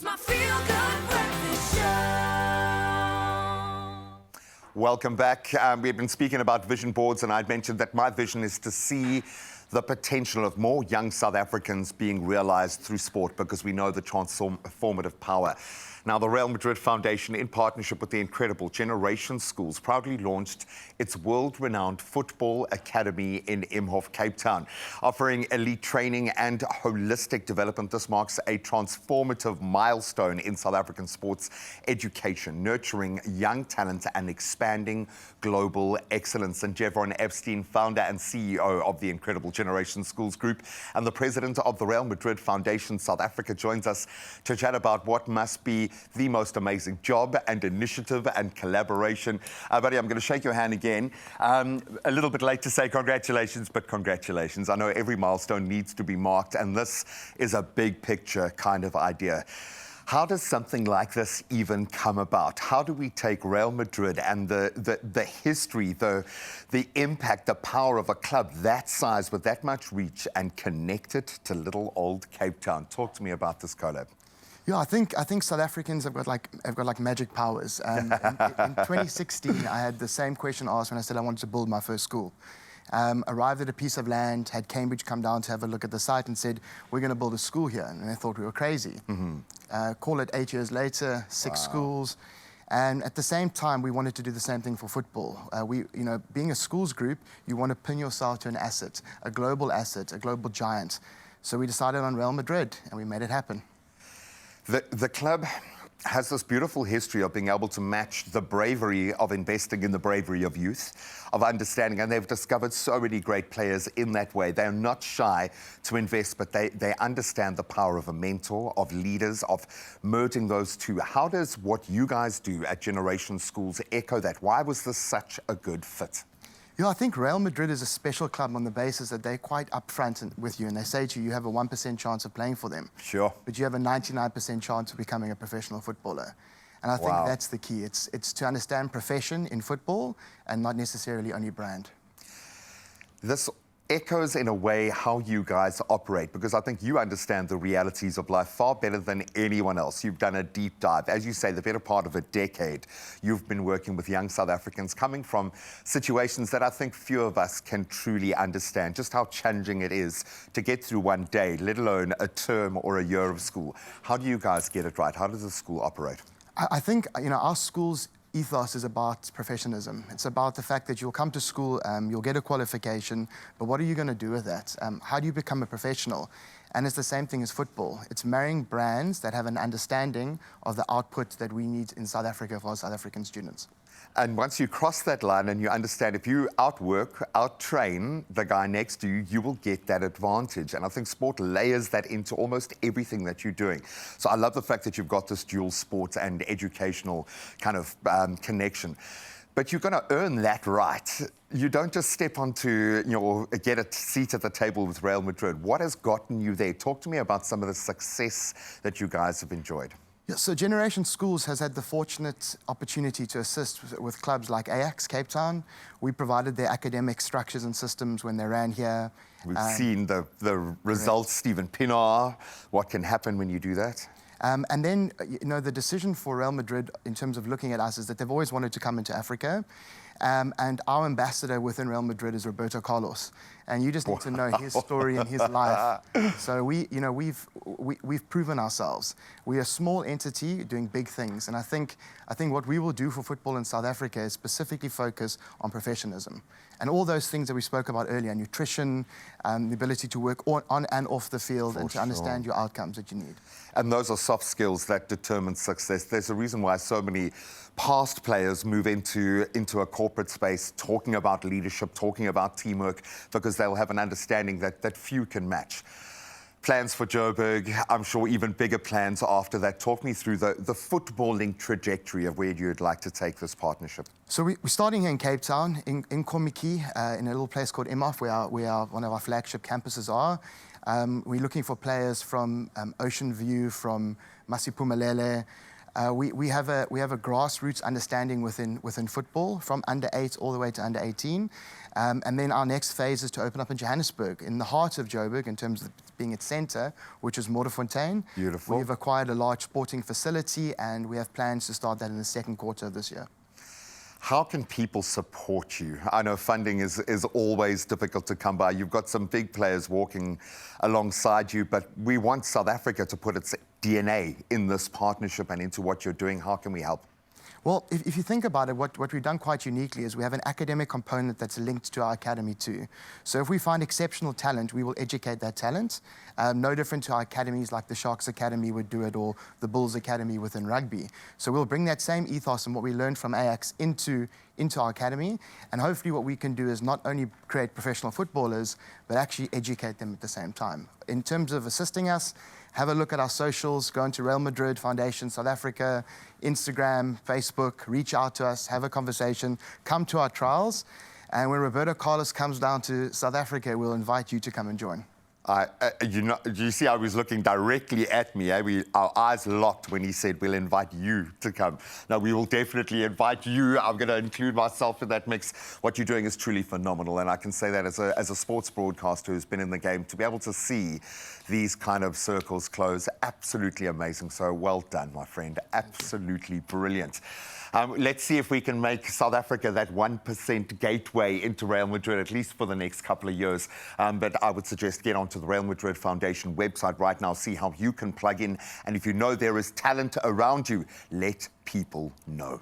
my feel-good breakfast show. Welcome back. We've been speaking about vision boards, and I'd mentioned that my vision is to see the potential of more young South Africans being realized through sport, because we know the transformative power. Now, the Real Madrid Foundation, in partnership with the incredible Generation Schools, proudly launched its world-renowned football academy in Imhoff, Cape Town. Offering elite training and holistic development, this marks a transformative milestone in South African sports education, nurturing young talent and expanding global excellence. And Jevron Epstein, founder and CEO of the incredible Generation Schools Group and the president of the Real Madrid Foundation South Africa, joins us to chat about what must be the most amazing job and initiative and collaboration. Buddy, I'm going to shake your hand again. A little bit late to say congratulations, but congratulations. I know every milestone needs to be marked, and this is a big picture kind of idea. How does something like this even come about? How do we take Real Madrid and the history, the impact, the power of a club that size with that much reach and connect it to little old Cape Town? Talk to me about this collab. Yeah, I think South Africans have got like magic powers. In 2016, I had the same question asked when I said I wanted to build my first school. Arrived at a piece of land, had Cambridge come down to have a look at the site and said, we're going to build a school here. And they thought we were crazy. Call it 8 years later, 6 schools. And at the same time, we wanted to do the same thing for football. Being a schools group, you want to pin yourself to an asset, a global giant. So we decided on Real Madrid, and we made it happen. The club has this beautiful history of being able to match the bravery of investing in the bravery of youth, of understanding, and they've discovered so many great players in that way. They're not shy to invest, but they understand the power of a mentor, of leaders, of merging those two. How does what you guys do at Generation Schools echo that? Why was this such a good fit? Yeah, I think Real Madrid is a special club on the basis that they're quite upfront with you, and they say to you, you have a 1% chance of playing for them. Sure. But you have a 99% chance of becoming a professional footballer. And I think that's the key. It's to understand profession in football and not necessarily only brand. This echoes in a way how you guys operate, because I think you understand the realities of life far better than anyone else. You've done a deep dive. As you say, the better part of a decade, you've been working with young South Africans coming from situations that I think few of us can truly understand, just how challenging it is to get through one day, let alone a term or a year of school. How do you guys get it right? How does the school operate? I think, our school's ethos is about professionalism. It's about the fact that you'll come to school, you'll get a qualification, but what are you going to do with that? How do you become a professional? And it's the same thing as football. It's marrying brands that have an understanding of the output that we need in South Africa for our South African students. And once you cross that line and you understand if you outwork, outtrain the guy next to you, you will get that advantage. And I think sport layers that into almost everything that you're doing. So I love the fact that you've got this dual sport and educational kind of connection. But you're going to earn that right. You don't just step onto, get a seat at the table with Real Madrid. What has gotten you there? Talk to me about some of the success that you guys have enjoyed. Yeah, so Generation Schools has had the fortunate opportunity to assist with clubs like Ajax, Cape Town. We provided their academic structures and systems when they ran here. We've seen the results, Stephen Pienaar, what can happen when you do that. And then, the decision for Real Madrid in terms of looking at us is that they've always wanted to come into Africa. And our ambassador within Real Madrid is Roberto Carlos. And you just need to know his story and his life. So we've proven ourselves. We're a small entity doing big things. And I think what we will do for football in South Africa is specifically focus on professionalism. And all those things that we spoke about earlier, nutrition, the ability to work on and off the field and to understand your outcomes that you need. And those are soft skills that determine success. There's a reason why so many past players move into a corporate space, talking about leadership, talking about teamwork, because they'll have an understanding that few can match. Plans for Joburg, I'm sure even bigger plans after that. Talk me through the footballing trajectory of where you'd like to take this partnership. So we're starting here in Cape Town, in Komiki, in a little place called Imhoff, where one of our flagship campuses are. We're looking for players from Ocean View, from Masiphumelele, We have a grassroots understanding within football from under 8 all the way to under 18. And then our next phase is to open up in Johannesburg, in the heart of Joburg, in terms of being its centre, which is Modderfontein. Beautiful. We've acquired a large sporting facility, and we have plans to start that in the second quarter of this year. How can people support you? I know funding is always difficult to come by. You've got some big players walking alongside you, but we want South Africa to put its DNA in this partnership and into what you're doing. How can we help? Well, if you think about it, what we've done quite uniquely is we have an academic component that's linked to our academy too. So if we find exceptional talent, we will educate that talent. No different to our academies like the Sharks Academy would do it, or the Bulls Academy within rugby. So we'll bring that same ethos and what we learned from Ajax into our academy. And hopefully what we can do is not only create professional footballers, but actually educate them at the same time. In terms of assisting us, have a look at our socials, go into Real Madrid Foundation South Africa, Instagram, Facebook, reach out to us, have a conversation, come to our trials. And when Roberto Carlos comes down to South Africa, we'll invite you to come and join. You see, I was looking directly at me. Our eyes locked when he said, we'll invite you to come. Now, we will definitely invite you. I'm going to include myself in that mix. What you're doing is truly phenomenal. And I can say that as a sports broadcaster who's been in the game, to be able to see these kind of circles close, absolutely amazing. So well done, my friend. Absolutely brilliant. Let's see if we can make South Africa that 1% gateway into Real Madrid, at least for the next couple of years. But I would suggest get onto the Real Madrid Foundation website right now, see how you can plug in. And if you know there is talent around you, let people know.